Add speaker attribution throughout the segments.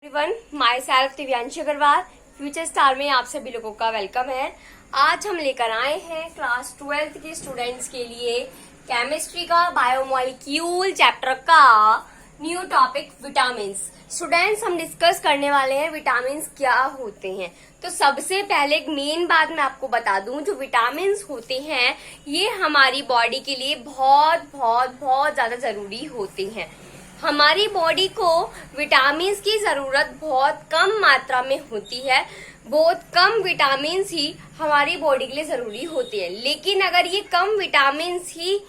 Speaker 1: Everyone, myself Divyanshi Agarwal future star में आप सभी लोगों का वेलकम है। आज हम लेकर आए हैं क्लास 12th के स्टूडेंट्स के लिए केमिस्ट्री का बायोमोलिक्यूल चैप्टर का न्यू टॉपिक विटामिन। स्टूडेंट्स, हम डिस्कस करने वाले हैं विटामिन क्या होते हैं। तो सबसे पहले एक मेन बात मैं आपको बता दूं, जो विटामिन होते हैं ये हमारी बॉडी के लिए बहुत बहुत बहुत ज्यादा जरूरी होते हैं। हमारी बॉडी को विटामिन की जरूरत बहुत कम मात्रा में होती है। बहुत कम विटामिन ही हमारी बॉडी के लिए जरूरी होती है। लेकिन अगर ये कम विटामिन ही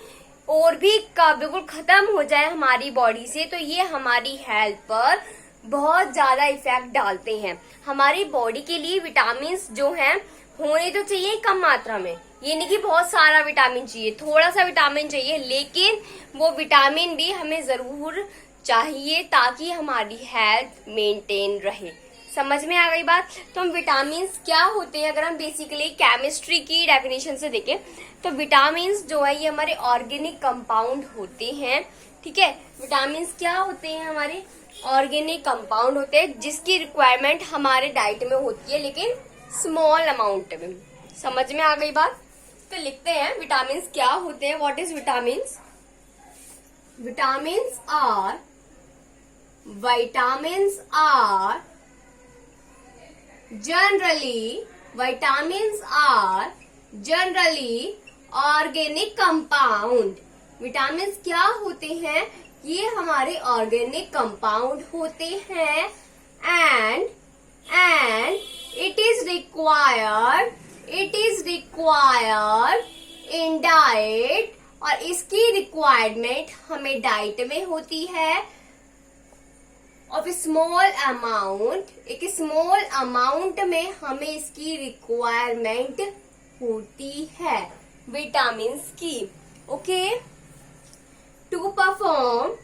Speaker 1: और भी बिल्कुल खत्म हो जाए हमारी बॉडी से, तो ये हमारी हेल्थ पर बहुत ज्यादा इफेक्ट डालते हैं। हमारी बॉडी के लिए विटामिन जो हैं होने तो चाहिए कम मात्रा में, ये नहीं कि बहुत सारा विटामिन चाहिए, थोड़ा सा विटामिन चाहिए, लेकिन वो विटामिन भी हमें जरूर चाहिए ताकि हमारी हेल्थ मेंटेन रहे। समझ में आ गई बात? तो हम विटामिन क्या होते हैं, अगर हम बेसिकली केमिस्ट्री की डेफिनेशन से देखें तो विटामिन जो है ये हमारे ऑर्गेनिक कंपाउंड होते हैं। ठीक है, विटामिन क्या होते हैं? हमारे ऑर्गेनिक कंपाउंड होते हैं जिसकी रिक्वायरमेंट हमारे डाइट में होती है, लेकिन स्मॉल अमाउंट में। समझ में आ गई बात? तो लिखते हैं विटामिन क्या होते हैं। What is vitamin? Vitamin are generally organic compound। Vitamin क्या होते हैं? ये हमारे ऑर्गेनिक कंपाउंड होते हैं and it is required in diet, और इसकी रिक्वायरमेंट हमें डाइट में होती है ऑफ स्मॉल अमाउंट। एक स्मॉल अमाउंट में हमें इसकी रिक्वायरमेंट होती है विटामिन की। Okay, to perform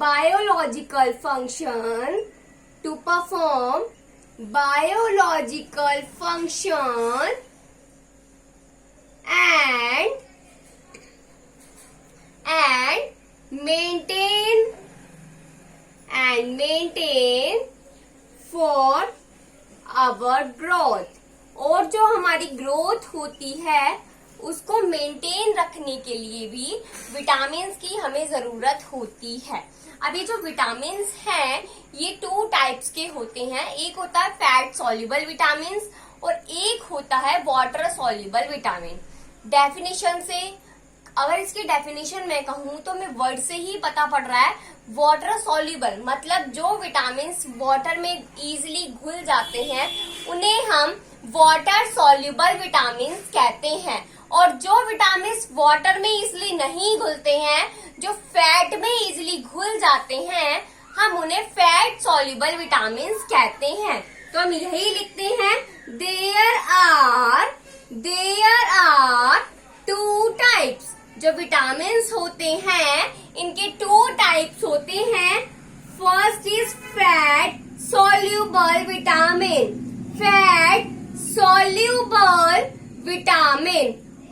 Speaker 1: biological function and maintain for our growth। और जो हमारी ग्रोथ होती है उसको मेंटेन रखने के लिए भी विटामिन की हमें जरूरत होती है। अब ये जो विटामिन हैं ये 2 टाइप्स के होते हैं। एक होता है फैट सॉल्युबल विटामिन और एक होता है वाटर सॉल्युबल विटामिन। डेफिनेशन से, अगर इसकी डेफिनेशन मैं कहूँ तो मैं वर्ड से ही पता पड़ रहा है। वाटर सॉल्युबल मतलब जो विटामिन वाटर में इजीली घुल जाते हैं उन्हें हम वाटर सॉल्युबल विटामिन कहते हैं। और जो विटामिन वाटर में इजीली नहीं घुलते हैं, जो फैट में इजीली घुल जाते हैं, हम उन्हें फैट सॉल्युबल विटामिन कहते हैं। तो हम यही लिखते हैं, देयर आर 2 टाइप्स। जो विटामिन होते हैं इनके 2 टाइप्स होते हैं। First is fat soluble vitamin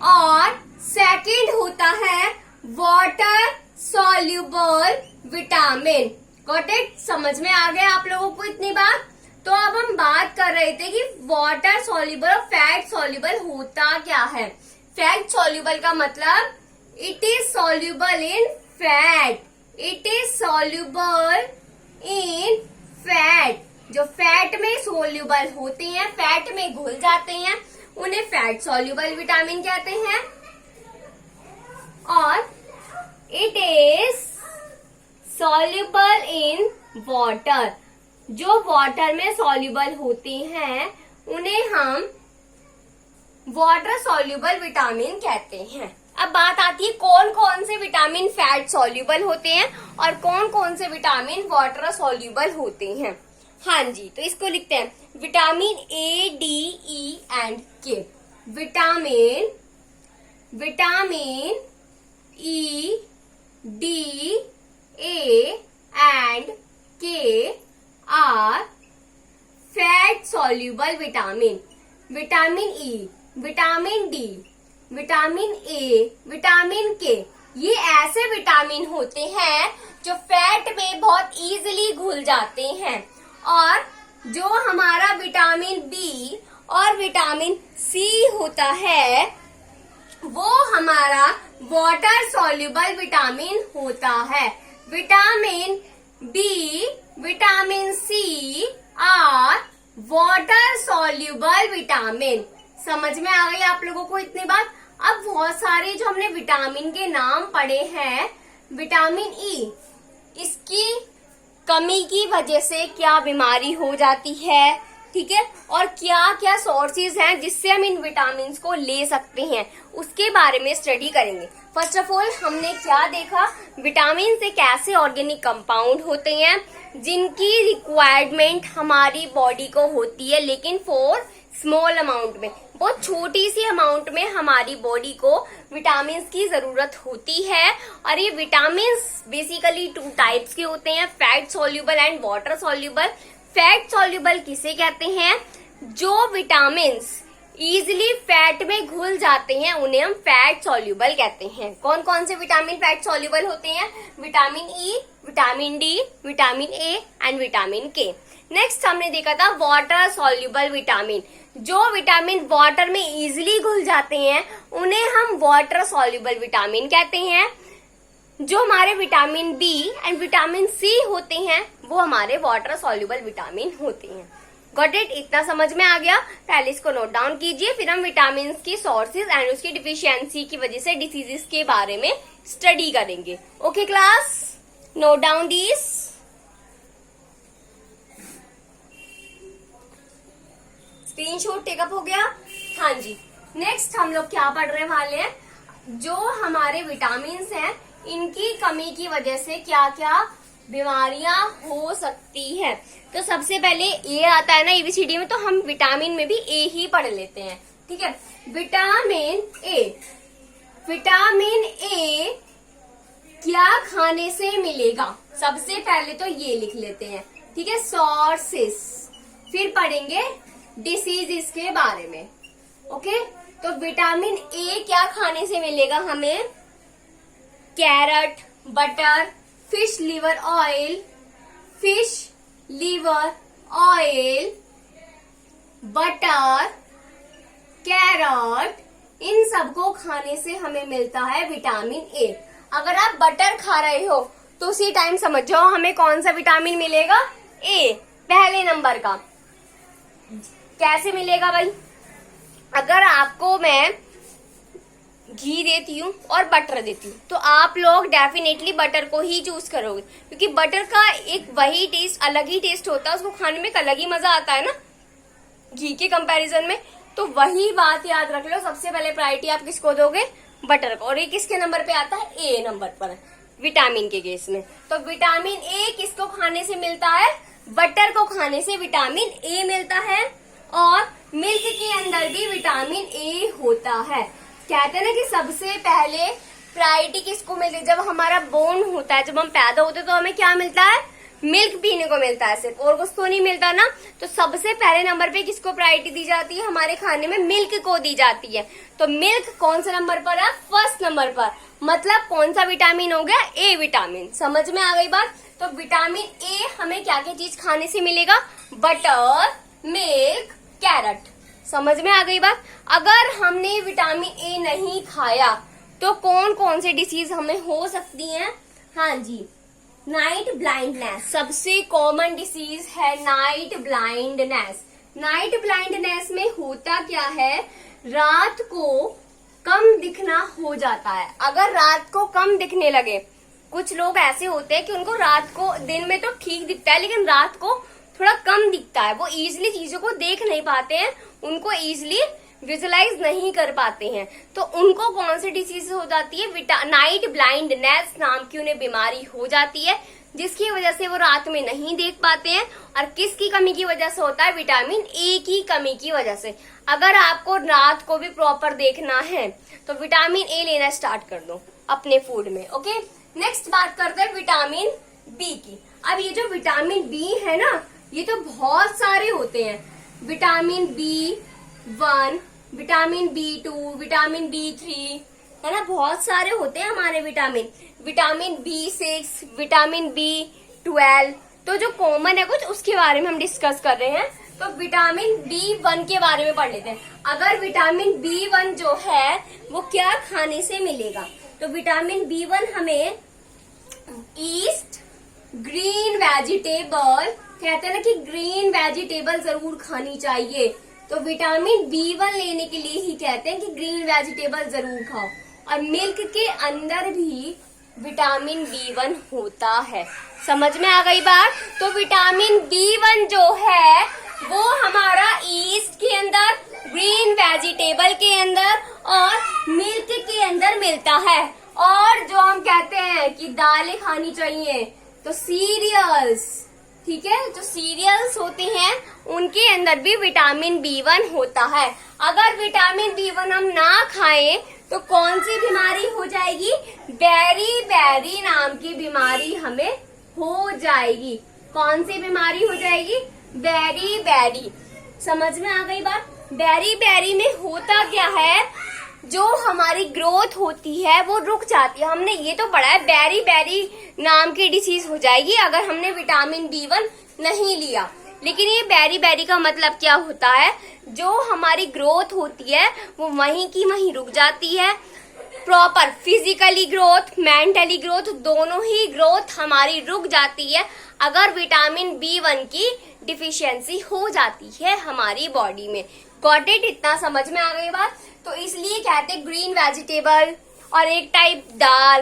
Speaker 1: और सेकंड होता है water soluble vitamin. Got it? समझ में आ गया आप लोगों को इतनी बात? तो अब हम बात कर रहे थे कि वाटर सॉल्युबल और फैट सॉल्युबल होता क्या है। फैट सॉल्युबल का मतलब it is soluble in fat. जो फैट में सॉल्युबल होते हैं, फैट में घुल जाते हैं, उन्हें फैट सॉल्युबल विटामिन कहते हैं। और it is soluble in water. जो वाटर में सॉल्युबल होते हैं उन्हें हम वाटर सॉल्युबल विटामिन कहते हैं। अब बात आती है कौन कौन से विटामिन फैट सॉल्युबल होते हैं और कौन कौन से विटामिन वाटर सॉल्युबल होते हैं। हाँ जी, तो इसको लिखते हैं vitamin A, D, E and K। Vitamin E, D, A and K are fat soluble vitamin. Vitamin E, vitamin D, vitamin A, vitamin K, ये ऐसे विटामिन होते हैं जो फैट में बहुत इजीली घुल जाते हैं, और जो हमारा विटामिन बी और विटामिन सी होता है वो हमारा वाटर सॉल्युबल विटामिन होता है। Vitamin B, vitamin C are water soluble vitamin. समझ में आ गई आप लोगों को इतनी बात। अब बहुत सारे जो हमने विटामिन के नाम पढ़े हैं, विटामिन ई, इसकी कमी की वजह से क्या बीमारी हो जाती है, ठीक है, और क्या क्या सोर्सेज हैं जिससे हम इन विटामिन को ले सकते हैं, उसके बारे में स्टडी करेंगे। फर्स्ट ऑफ ऑल हमने क्या देखा, विटामिन से कैसे ऑर्गेनिक कंपाउंड होते हैं जिनकी रिक्वायरमेंट हमारी बॉडी को होती है, लेकिन फॉर स्मॉल अमाउंट में, बहुत छोटी सी अमाउंट में हमारी बॉडी को विटामिन की जरूरत होती है। और ये विटामिन बेसिकली 2 टाइप्स के होते हैं, fat soluble and water soluble. Fat soluble किसे कहते हैं, जो विटामिन इजिली फैट में घुल जाते हैं उन्हें हम फैट सॉल्युबल कहते हैं। कौन कौन से विटामिन फैट सॉल्युबल होते हैं, vitamin E, vitamin D, vitamin A and vitamin के। नेक्स्ट हमने देखा था वाटर सॉल्युबल विटामिन, जो विटामिन वाटर में इजिली घुल जाते हैं उन्हें हम वाटर सॉल्युबल विटामिन कहते हैं। जो हमारे vitamin B and vitamin C होते हैं वो हमारे वाटर सॉल्युबल विटामिन होते हैं। गॉट इट, इतना समझ में आ गया। पहले इसको नोट डाउन कीजिए, फिर हम विटामिन की सोर्सेज एंड उसकी डिफिशियंसी की वजह से डिसीजेस के बारे में स्टडी करेंगे। Okay class, note down this. Screenshot take up हो गया, हाँ जी। नेक्स्ट हम लोग क्या पढ़ने वाले हैं, जो हमारे विटामिन हैं इनकी कमी की वजह से क्या क्या बीमारियां हो सकती है। तो सबसे पहले ए आता है ना एबीसीडी में, तो हम विटामिन में भी ए ही पढ़ लेते हैं, ठीक है। विटामिन ए, विटामिन ए क्या खाने से मिलेगा, सबसे पहले तो ये लिख लेते हैं, ठीक है, सोर्सेस, फिर पढ़ेंगे डिसीज के बारे में। ओके, तो विटामिन ए क्या खाने से मिलेगा हमें, carrot, butter, fish liver oil, fish liver oil, butter, carrot, इन सबको खाने से हमें मिलता है विटामिन ए। अगर आप बटर खा रहे हो तो उसी टाइम समझ जाओ हमें कौन सा विटामिन मिलेगा, ए, पहले नंबर का। कैसे मिलेगा भाई, अगर आपको मैं घी देती हूँ और बटर देती हूँ तो आप लोग डेफिनेटली बटर को ही चूज करोगे, क्योंकि बटर का एक वही टेस्ट, अलग ही टेस्ट होता है, उसको खाने में एक अलग ही मजा आता है ना घी के कंपैरिजन में। तो वही बात याद रख लो, सबसे पहले प्रायोरिटी आप किसको दोगे, बटर को। और ये किसके नंबर पे आता है, ए नंबर पर, विटामिन के केस में। तो विटामिन ए किसको खाने से मिलता है, बटर को खाने से विटामिन ए मिलता है। और मिल्क के अंदर भी विटामिन ए होता है। कहते हैं ना कि सबसे पहले प्रायोरिटी किसको मिलती है, जब हमारा बोर्न होता है, जब हम पैदा होते हैं तो हमें क्या मिलता है, मिल्क पीने को मिलता है सिर्फ, और कुछ तो नहीं मिलता ना। तो सबसे पहले नंबर पे किसको प्रायोरिटी दी जाती है, हमारे खाने में मिल्क को दी जाती है। तो मिल्क कौन सा नंबर पर है, फर्स्ट नंबर पर, मतलब कौन सा विटामिन हो गया, ए विटामिन। समझ में आ गई बात। तो विटामिन ए हमें क्या क्या चीज खाने से मिलेगा, बटर, मिल्क, कैरेट। समझ में आ गई बात। अगर हमने विटामिन ए नहीं खाया तो कौन कौन से डिसीज हमें हो सकती हैं, हाँ जी, नाइट ब्लाइंडनेस सबसे कॉमन डिसीज है, नाइट ब्लाइंडनेस। नाइट ब्लाइंडनेस में होता क्या है, रात को कम दिखना हो जाता है। अगर रात को कम दिखने लगे, कुछ लोग ऐसे होते हैं कि उनको रात को, दिन में तो ठीक दिखता है लेकिन रात को थोड़ा कम दिखता है, वो इजिली चीजों को देख नहीं पाते हैं, उनको इजिली विजुलाइज नहीं कर पाते हैं, तो उनको कौन सी डिसीज हो जाती है, नाइट ब्लाइंडनेस नाम की उन्हें बीमारी हो जाती है, जिसकी वजह से वो रात में नहीं देख पाते हैं। और किसकी कमी की वजह से होता है, विटामिन ए की कमी की वजह से। अगर आपको रात को भी प्रॉपर देखना है तो विटामिन ए लेना स्टार्ट कर दो अपने फूड में। ओके, नेक्स्ट बात करते हैं विटामिन बी की। अब ये जो विटामिन बी है ना, ये तो बहुत सारे होते हैं, vitamin B1, vitamin B2, vitamin B3, है ना, बहुत सारे होते हैं हमारे vitamin, vitamin B6, vitamin B12। तो जो कॉमन है कुछ उसके बारे में हम डिस्कस कर रहे हैं। तो विटामिन B1 के बारे में पढ़ लेते हैं। अगर विटामिन B1 जो है वो क्या खाने से मिलेगा, तो विटामिन B1 हमें ईस्ट ग्रीन वेजिटेबल, कहते हैं ना कि ग्रीन वेजिटेबल जरूर खानी चाहिए। तो विटामिन B1 लेने के लिए ही कहते हैं कि ग्रीन वेजिटेबल जरूर खाओ। और मिल्क के अंदर भी विटामिन B1 होता है। समझ में आ गई बात? तो विटामिन B1 जो है वो हमारा ईस्ट के अंदर, ग्रीन वेजिटेबल के अंदर और मिल्क के अंदर मिलता है। और जो हम कहते हैं कि दालें खानी चाहिए, तो सीरियल्स, ठीक है, जो सीरियल्स होते हैं उनके अंदर भी विटामिन B1 होता है। अगर विटामिन B1 हम ना खाएं तो कौन सी बीमारी हो जाएगी? बेरी बेरी नाम की बीमारी हमें हो जाएगी। कौन सी बीमारी हो जाएगी? Beriberi. समझ में आ गई बात? बेरी बेरी में होता क्या है, जो हमारी ग्रोथ होती है वो रुक जाती है। हमने ये तो पढ़ा है बेरी बेरी नाम की डिसीज हो जाएगी अगर हमने विटामिन B1 नहीं लिया। लेकिन ये बेरी बेरी का मतलब क्या होता है, जो हमारी ग्रोथ होती है वो वहीं की वहीं रुक जाती है। Proper physically growth, mentally growth, दोनों ही ग्रोथ हमारी रुक जाती है अगर विटामिन B1 की डिफिशियंसी हो जाती है हमारी बॉडी में। Got it? इतना समझ में आ गई बात? तो इसलिए कहते हैं ग्रीन वेजिटेबल और एक टाइप दाल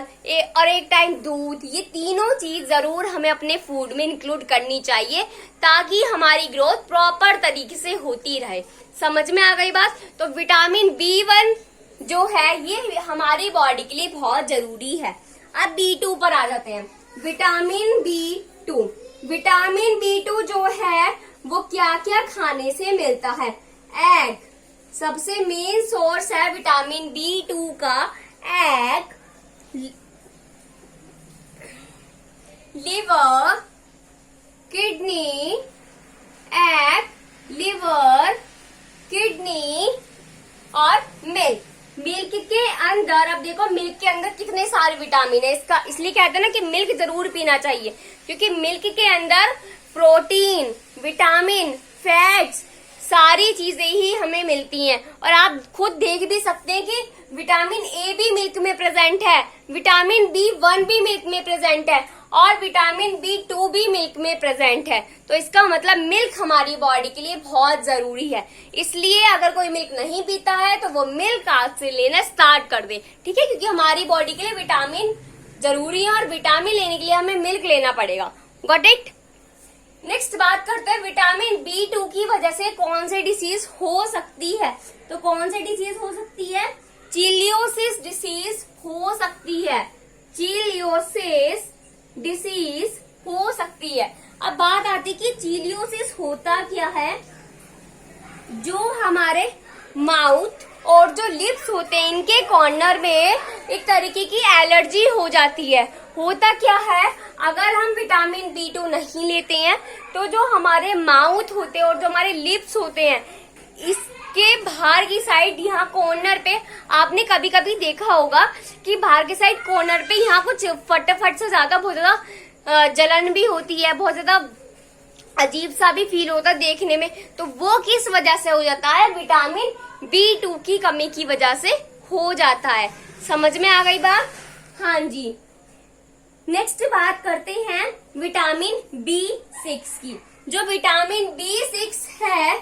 Speaker 1: और एक टाइप दूध, ये तीनों चीज जरूर हमें अपने फूड में इंक्लूड करनी चाहिए ताकि हमारी ग्रोथ प्रॉपर तरीके से होती रहे। समझ में आ गई बात? तो विटामिन B1 जो है ये हमारी बॉडी के लिए बहुत जरूरी है। अब B2 पर आ जाते हैं। विटामिन B2, विटामिन B2 जो है वो क्या क्या खाने से मिलता है? एग सबसे मेन सोर्स है विटामिन B2 का। Egg, liver, kidney, egg, liver, kidney और मिल्क। मिल्क के अंदर, अब देखो मिल्क के अंदर कितने सारे विटामिन है, इसका इसलिए कहते हैं ना कि मिल्क जरूर पीना चाहिए, क्योंकि मिल्क के अंदर प्रोटीन, विटामिन, फैट्स, सारी चीजें ही हमें मिलती हैं। और आप खुद देख भी सकते हैं कि विटामिन ए भी मिल्क में प्रेजेंट है, विटामिन B1 भी मिल्क में प्रेजेंट है और विटामिन B2 भी मिल्क में प्रेजेंट है। तो इसका मतलब मिल्क हमारी बॉडी के लिए बहुत जरूरी है। इसलिए अगर कोई मिल्क नहीं पीता है तो वो मिल्क आज से लेना स्टार्ट कर दे, ठीक है, क्योंकि हमारी बॉडी के लिए विटामिन जरूरी है और विटामिन लेने के लिए हमें मिल्क लेना पड़ेगा। Got it? नेक्स्ट बात करते हैं विटामिन B2 की वजह से कौन सी डिसीज हो सकती है। तो कौन सी डिसीज हो सकती है? चिलियोसिस डिसीज हो सकती है। चिलियोसिस डिसीज हो सकती है। अब बात आती कि चिलियोसिस होता क्या है। जो हमारे माउथ और जो लिप्स होते हैं इनके कॉर्नर में एक तरीके की एलर्जी हो जाती है। होता क्या है, अगर हम विटामिन B2 नहीं लेते हैं तो जो हमारे माउथ होते हैं और जो हमारे लिप्स होते हैं इसके बाहर की साइड, यहाँ कॉर्नर पे आपने कभी कभी देखा होगा कि बाहर की साइड कॉर्नर पे यहाँ कुछ फटाफट से ज्यादा बहुत ज्यादा जलन भी होती है, बहुत ज्यादा अजीब सा भी फील होता है देखने में। तो वो किस वजह से हो जाता है? विटामिन B2 की कमी की वजह से हो जाता है। समझ में आ गई बात? हाँ जी। नेक्स्ट बात करते हैं विटामिन B6 की। जो विटामिन B6 है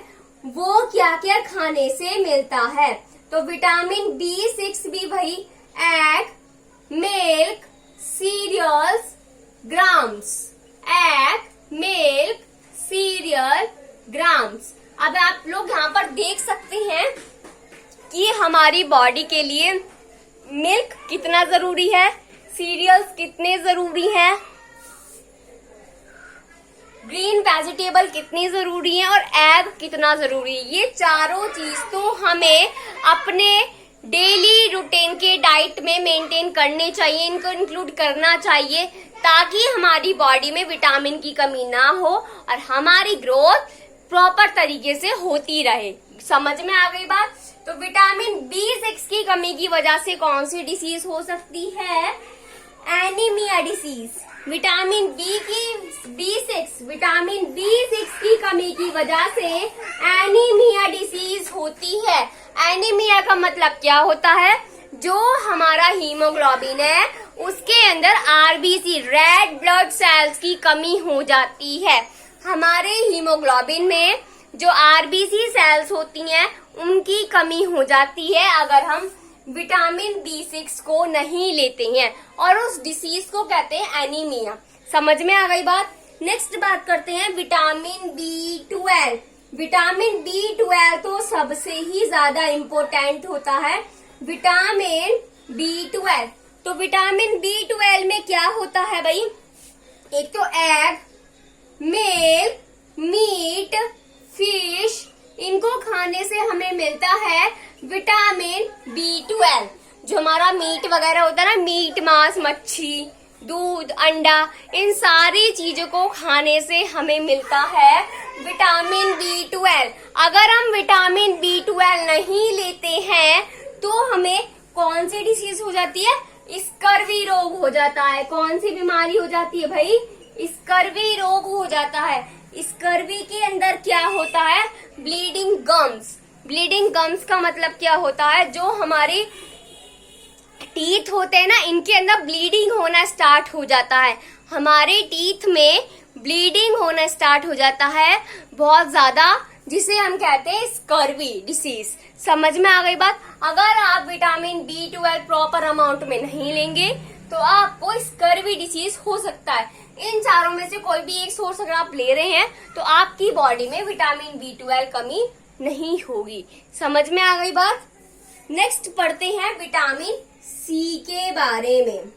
Speaker 1: वो क्या क्या खाने से मिलता है? तो विटामिन B6 भी भाई egg, milk, cereals, grams, egg, milk, cereal, grams. अब आप लोग यहाँ पर देख सकते हैं कि हमारी बॉडी के लिए मिल्क कितना जरूरी है, सीरियल्स कितने जरूरी हैं, ग्रीन वेजिटेबल कितनी जरूरी है और एग कितना जरूरी है। ये चारों चीज तो हमें अपने डेली रूटीन के डाइट में मेंटेन करने चाहिए, इनको इंक्लूड करना चाहिए ताकि हमारी बॉडी में विटामिन की कमी ना हो और हमारी ग्रोथ प्रॉपर तरीके से होती रहे। समझ में आ गई बात? तो विटामिन B6 की कमी की वजह से कौन सी डिसीज हो सकती है? Anaemia disease. विटामिन B6 की कमी की वजह से एनीमिया डिसीज होती है। एनीमिया का मतलब क्या होता है? जो हमारा हीमोग्लोबिन है उसके अंदर RBC रेड ब्लड सेल्स की कमी हो जाती है। हमारे हीमोग्लोबिन में जो RBC सेल्स होती हैं उनकी कमी हो जाती है अगर हम विटामिन B6 को नहीं लेते हैं, और उस डिसीज को कहते हैं एनीमिया। समझ में आ गई बात? नेक्स्ट बात करते हैं विटामिन B12। विटामिन B12 तो सबसे ही ज्यादा इम्पोर्टेंट होता है। विटामिन B12, तो विटामिन B12 में क्या होता है भाई? एक तो एग, मिल्क, मीट, फिश, इनको खाने से हमें मिलता है विटामिन B12। जो हमारा मीट वगैरह होता है ना, मीट, मांस, मच्छी, दूध, अंडा, इन सारी चीजों को खाने से हमें मिलता है विटामिन B12। अगर हम विटामिन B12 नहीं लेते हैं तो हमें कौन सी डिसीज हो जाती है? स्कर्वी रोग हो जाता है। कौन सी बीमारी हो जाती है भाई? स्कर्वी रोग हो जाता है। स्कर्वी के अंदर क्या होता है? Bleeding gums. ब्लीडिंग गम्स का मतलब क्या होता है? जो हमारे टीथ होते हैं ना, इनके अंदर ब्लीडिंग होना स्टार्ट हो जाता है। हमारे टीथ में ब्लीडिंग होना स्टार्ट हो जाता है बहुत ज्यादा, जिसे हम कहते हैं स्कर्वी डिसीज। समझ में आ गई बात? अगर आप विटामिन B12 प्रॉपर अमाउंट में नहीं लेंगे तो आपको स्कर्वी डिसीज हो सकता है। इन चारों में से कोई भी एक सोर्स अगर आप ले रहे हैं तो आपकी बॉडी में विटामिन B12 कमी नहीं होगी। समझ में आ गई बात? नेक्स्ट पढ़ते हैं विटामिन C के बारे में।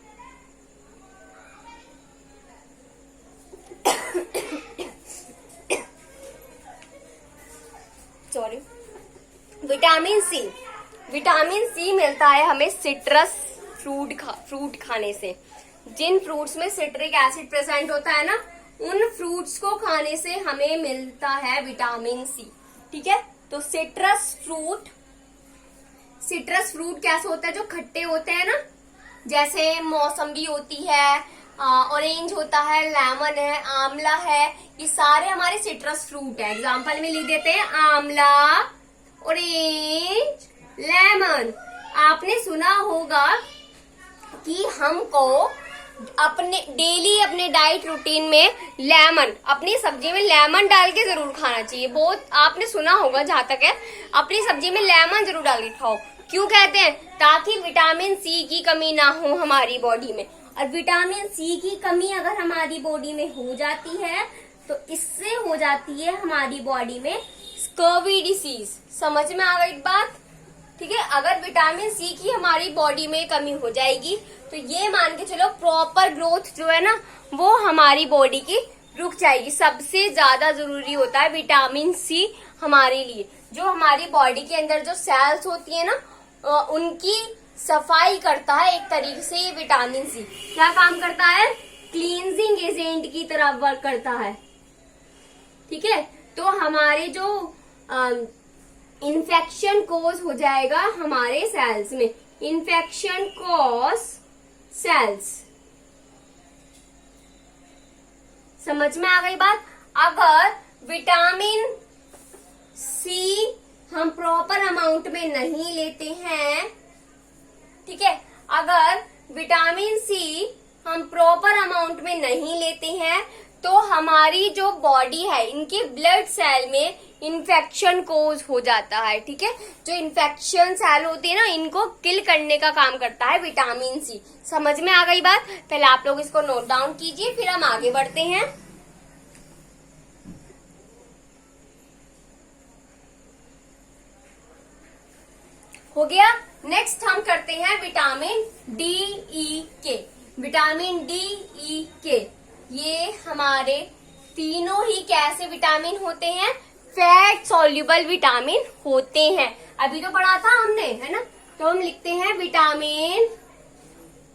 Speaker 1: सॉरी, विटामिन सी मिलता है हमें सिट्रस फ्रूट खाने से। जिन फ्रूट्स में सिट्रिक एसिड प्रेजेंट होता है ना, उन फ्रूट्स को खाने से हमें मिलता है विटामिन सी। ठीक है, तो सिट्रस फ्रूट कैसे होता है? जो खट्टे होते हैं ना, जैसे मौसम्बी होती है, ऑरेंज होता है, लेमन है, आंवला है, ये सारे हमारे सिट्रस फ्रूट है। एग्जाम्पल में लिख देते हैं आंवला, ऑरेंज, लेमन। आपने सुना होगा कि हमको अपने डाइट रूटीन में लेमन, अपनी सब्जी में लेमन डाल के जरूर खाना चाहिए। बहुत आपने सुना होगा, जहां तक है, अपनी सब्जी में लेमन जरूर डाल के खाओ। क्यों कहते हैं? ताकि विटामिन सी की कमी ना हो हमारी बॉडी में। और विटामिन सी की कमी अगर हमारी बॉडी में हो जाती है तो इससे हो जाती है हमारी बॉडी में स्कर्वी डिसीज। समझ में आ गई बात? ठीक है, अगर विटामिन सी की हमारी बॉडी में कमी हो जाएगी तो ये मान के चलो प्रॉपर ग्रोथ जो है ना, वो हमारी बॉडी की रुक जाएगी। सबसे ज्यादा जरूरी होता है विटामिन सी हमारे लिए। जो हमारी बॉडी के अंदर जो सेल्स होती है ना, उनकी सफाई करता है एक तरीके से। ये विटामिन सी क्या काम करता है? क्लींजिंग एजेंट की तरह वर्क करता है। ठीक है, तो हमारे जो इन्फेक्शन कोज हो जाएगा हमारे सेल्स में, इन्फेक्शन कॉज सेल्स। समझ में आ गई बात? अगर विटामिन सी हम प्रॉपर अमाउंट में नहीं लेते हैं, ठीक है, अगर विटामिन सी हम प्रॉपर अमाउंट में नहीं लेते हैं तो हमारी जो बॉडी है, इनके ब्लड सेल में इन्फेक्शन कोज हो जाता है। ठीक है, जो इन्फेक्शन सेल होती है ना, इनको किल करने का काम करता है विटामिन सी। समझ में आ गई बात? पहले आप लोग इसको नोट डाउन कीजिए, फिर हम आगे बढ़ते हैं। हो गया। नेक्स्ट हम करते हैं विटामिन डी ई के। विटामिन डी ई के ये हमारे तीनों ही कैसे विटामिन होते हैं? फैट सॉल्युबल विटामिन होते हैं। अभी तो पढ़ा था हमने, है ना? तो हम लिखते हैं विटामिन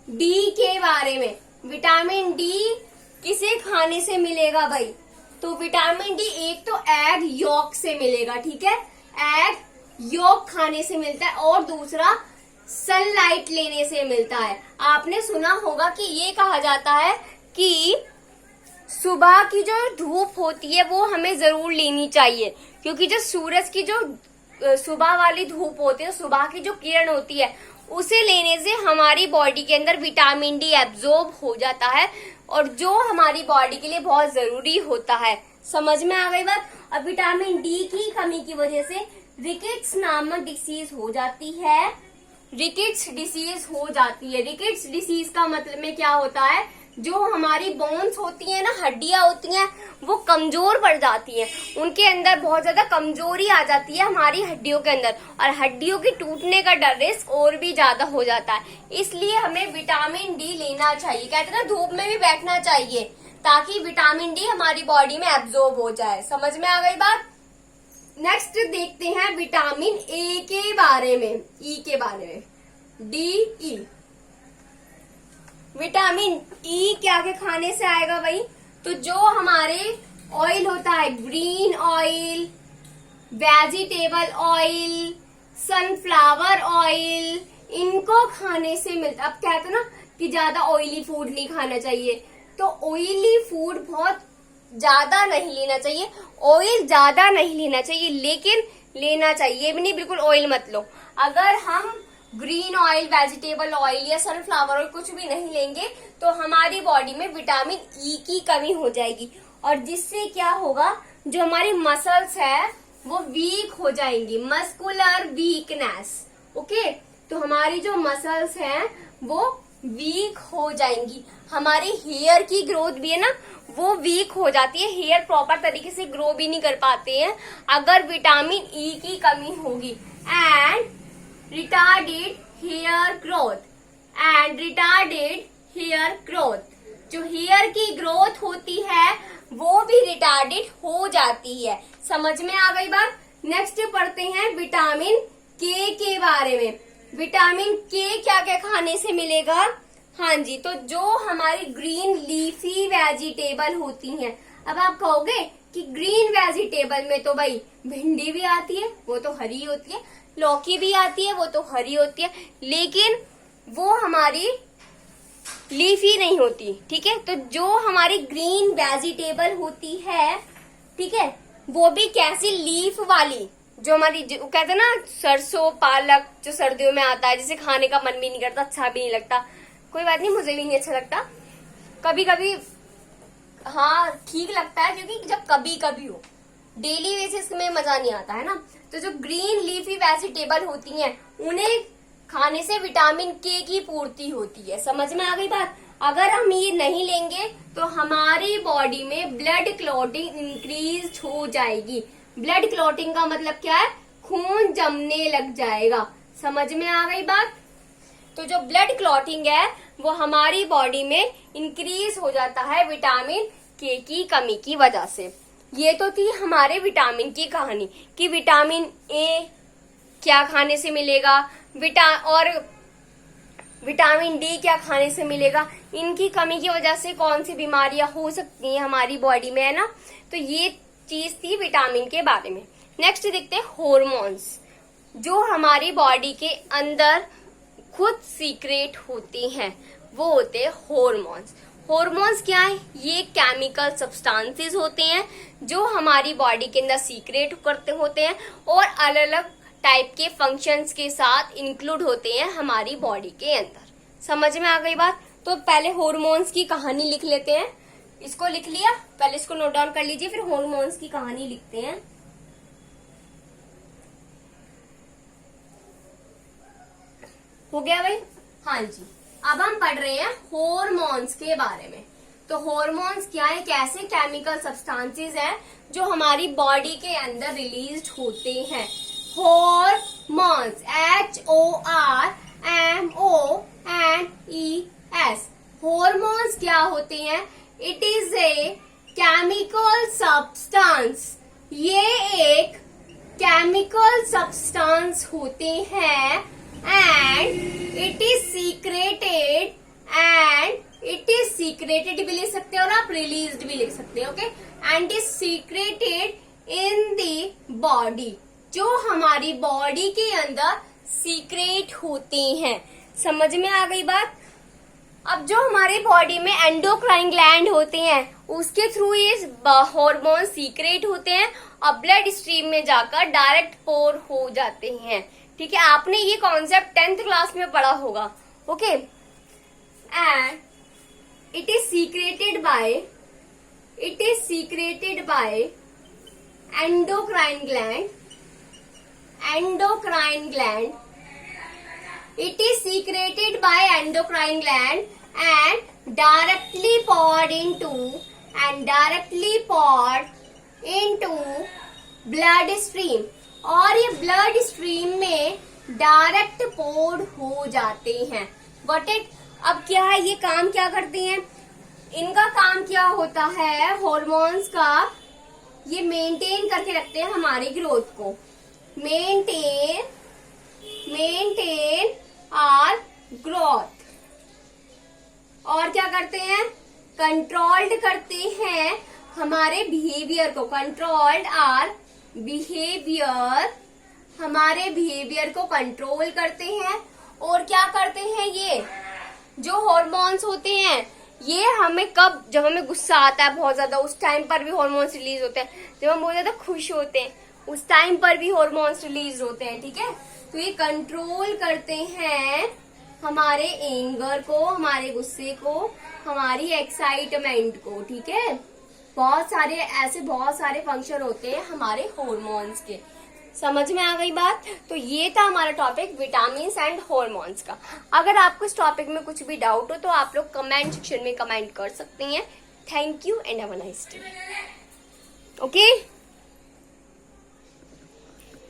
Speaker 1: डी के बारे में। विटामिन डी किसे खाने से मिलेगा भाई? तो विटामिन डी एक तो एग यॉक से मिलेगा, ठीक है, एग यॉक खाने से मिलता है, और दूसरा सनलाइट लेने से मिलता है। आपने सुना होगा कि ये कहा जाता है कि सुबह की जो धूप होती है वो हमें जरूर लेनी चाहिए, क्योंकि जो सूरज की जो सुबह वाली धूप होती है, सुबह की जो किरण होती है, उसे लेने से हमारी बॉडी के अंदर विटामिन डी एब्जॉर्ब हो जाता है, और जो हमारी बॉडी के लिए बहुत जरूरी होता है। समझ में आ गई बात। अब विटामिन डी की कमी की वजह से रिकेट्स नामक डिसीज हो जाती है, रिकेट्स डिसीज हो जाती है। रिकेट्स डिसीज का मतलब में क्या होता है, जो हमारी बोन्स होती है ना, हड्डियां होती हैं, वो कमजोर पड़ जाती हैं, उनके अंदर बहुत ज्यादा कमजोरी आ जाती है हमारी हड्डियों के अंदर, और हड्डियों की टूटने का डर रिस्क और भी ज्यादा हो जाता है। इसलिए हमें विटामिन डी लेना चाहिए। कहते हैं ना, धूप में भी बैठना चाहिए ताकि विटामिन डी हमारी बॉडी में एब्जॉर्ब हो जाए। समझ में आ गई बात। नेक्स्ट देखते हैं विटामिन ए के बारे में, ई के बारे में, डी ई। विटामिन ई क्या के खाने से आएगा भाई, तो जो हमारे ऑयल होता है, green oil, vegetable oil, sunflower oil, इनको खाने से मिलता। अब कहते हैं ना कि ज्यादा ऑयली फूड नहीं खाना चाहिए, तो ऑयली फूड बहुत ज्यादा नहीं लेना चाहिए, ऑयल ज्यादा नहीं लेना चाहिए, लेकिन लेना चाहिए भी नहीं, बिल्कुल ऑयल मत लो। अगर हम ग्रीन ऑयल, वेजिटेबल ऑयल या सनफ्लावर ऑयल कुछ भी नहीं लेंगे तो हमारी बॉडी में विटामिन ई की कमी हो जाएगी, और जिससे क्या होगा, जो हमारी मसल्स है वो वीक हो जाएंगी, मस्कुलर वीकनेस। ओके, तो हमारी जो मसल्स हैं वो वीक हो जाएंगी। हमारी हेयर की ग्रोथ भी है ना, वो वीक हो जाती है, हेयर प्रॉपर तरीके से ग्रो भी नहीं कर पाते हैं अगर विटामिन ई की कमी होगी। And retarded hair growth, and retarded hair growth, जो हेयर की ग्रोथ होती है वो भी रिटार्डेड हो जाती है। समझ में आ गई बात। नेक्स्ट पढ़ते हैं विटामिन के बारे में। विटामिन के क्या क्या खाने से मिलेगा, हाँ जी, तो जो हमारी ग्रीन लीफी वेजिटेबल होती हैं। अब आप कहोगे कि ग्रीन वेजिटेबल में तो भाई भिंडी भी आती है, वो तो हरी होती है, लौकी भी आती है, वो तो हरी होती है, लेकिन वो हमारी लीफी नहीं होती, ठीक है। तो जो हमारी ग्रीन वेजिटेबल होती है, ठीक है, वो भी कैसी, लीफ वाली, जो हमारी कहते हैं ना सरसों, पालक, जो सर्दियों में आता है, जिसे खाने का मन भी नहीं करता, अच्छा भी नहीं लगता। कोई बात नहीं, मुझे भी नहीं अच्छा लगता, कभी कभी हाँ ठीक लगता है, क्योंकि जब कभी कभी हो, डेली बेसिस में मजा नहीं आता है ना। तो जो ग्रीन लीफी वेजिटेबल होती हैं, उन्हें खाने से विटामिन के की पूर्ति होती है। समझ में आ गई बात। अगर हम ये नहीं लेंगे तो हमारी बॉडी में ब्लड क्लॉटिंग इंक्रीज हो जाएगी। ब्लड क्लॉटिंग का मतलब क्या है, खून जमने लग जाएगा। समझ में आ गई बात। तो जो ब्लड क्लॉटिंग है वो हमारी बॉडी में इंक्रीज हो जाता है विटामिन के की कमी की वजह से। ये तो थी हमारे विटामिन की कहानी कि विटामिन ए क्या खाने से मिलेगा, और विटामिन डी क्या खाने से मिलेगा, इनकी कमी की वजह से कौन सी बीमारियां हो सकती हैं हमारी बॉडी में, है ना। तो ये चीज थी विटामिन के बारे में। नेक्स्ट देखते हैं हॉर्मोन्स, जो हमारी बॉडी के अंदर खुद सीक्रेट होते हैं, वो होते हैं हॉर्मोन्स। हॉर्मोन्स क्या है, ये केमिकल सब्सटेंसेस होते हैं जो हमारी बॉडी के अंदर सीक्रेट करते होते हैं, और अलग अलग टाइप के फंक्शंस के साथ इंक्लूड होते हैं हमारी बॉडी के अंदर। समझ में आ गई बात। तो पहले हॉर्मोन्स की कहानी लिख लेते हैं। इसको लिख लिया, पहले इसको नोट डाउन कर लीजिए, फिर हॉर्मोन्स की कहानी लिखते हैं। हो गया भाई, हाँ जी। अब हम पढ़ रहे हैं हॉर्मोन्स के बारे में। तो हॉर्मोन्स क्या है, कैसे केमिकल सब्सटेंसेस हैं जो हमारी बॉडी के अंदर रिलीज होते हैं। Hormones, HORMONES। हॉर्मोन्स क्या होते हैं, it is a chemical substance. ये एक केमिकल सब्सटेंस होते हैं, and it is secreted and it is secreted भी लिख सकते हैं और आप रिलीज्ड भी लिख सकते हैं, okay. And is secreted in the body, जो हमारी बॉडी के अंदर सीक्रेट होते हैं। समझ में आ गई बात। अब जो हमारे बॉडी में एंडोक्राइन ग्लैंड होते हैं उसके थ्रू ये हार्मोन सीक्रेट होते हैं और ब्लड स्ट्रीम में जाकर डायरेक्ट पोर हो जाते हैं। ठीक है, आपने ये कॉन्सेप्ट 10th क्लास में पढ़ा होगा, okay. And it is secreted by endocrine gland It is secreted by endocrine gland and directly poured into blood stream, और ये ब्लड स्ट्रीम में डायरेक्ट पोर्ड हो जाते हैं। Got it. अब क्या है, ये काम क्या करती हैं? इनका काम क्या होता है, हॉर्मोन्स का, ये मेंटेन करके रखते हैं हमारी ग्रोथ को। Maintain our growth. और क्या करते हैं, कंट्रोल्ड करते हैं हमारे बिहेवियर को। कंट्रोल्ड आर बिहेवियर, हमारे बिहेवियर को कंट्रोल करते हैं। और क्या करते हैं, ये जो हॉर्मोन्स होते हैं ये हमें कब, जब हमें गुस्सा आता है बहुत ज्यादा, उस टाइम पर भी हॉर्मोन्स रिलीज होते हैं। जब हम बहुत ज्यादा खुश होते हैं उस टाइम पर भी हॉर्मोन्स रिलीज होते हैं। ठीक है, तो ये कंट्रोल करते हैं हमारे एंगर को, हमारे गुस्से को, हमारी एक्साइटमेंट को। ठीक है, बहुत सारे फंक्शन होते हैं हमारे हॉर्मोन्स के। समझ में आ गई बात। तो ये था हमारा टॉपिक विटामिन एंड हॉर्मोन्स का। अगर आपको इस टॉपिक में कुछ भी डाउट हो तो आप लोग कमेंट सेक्शन में कमेंट कर सकते हैं। Thank you and have a nice day. Okay.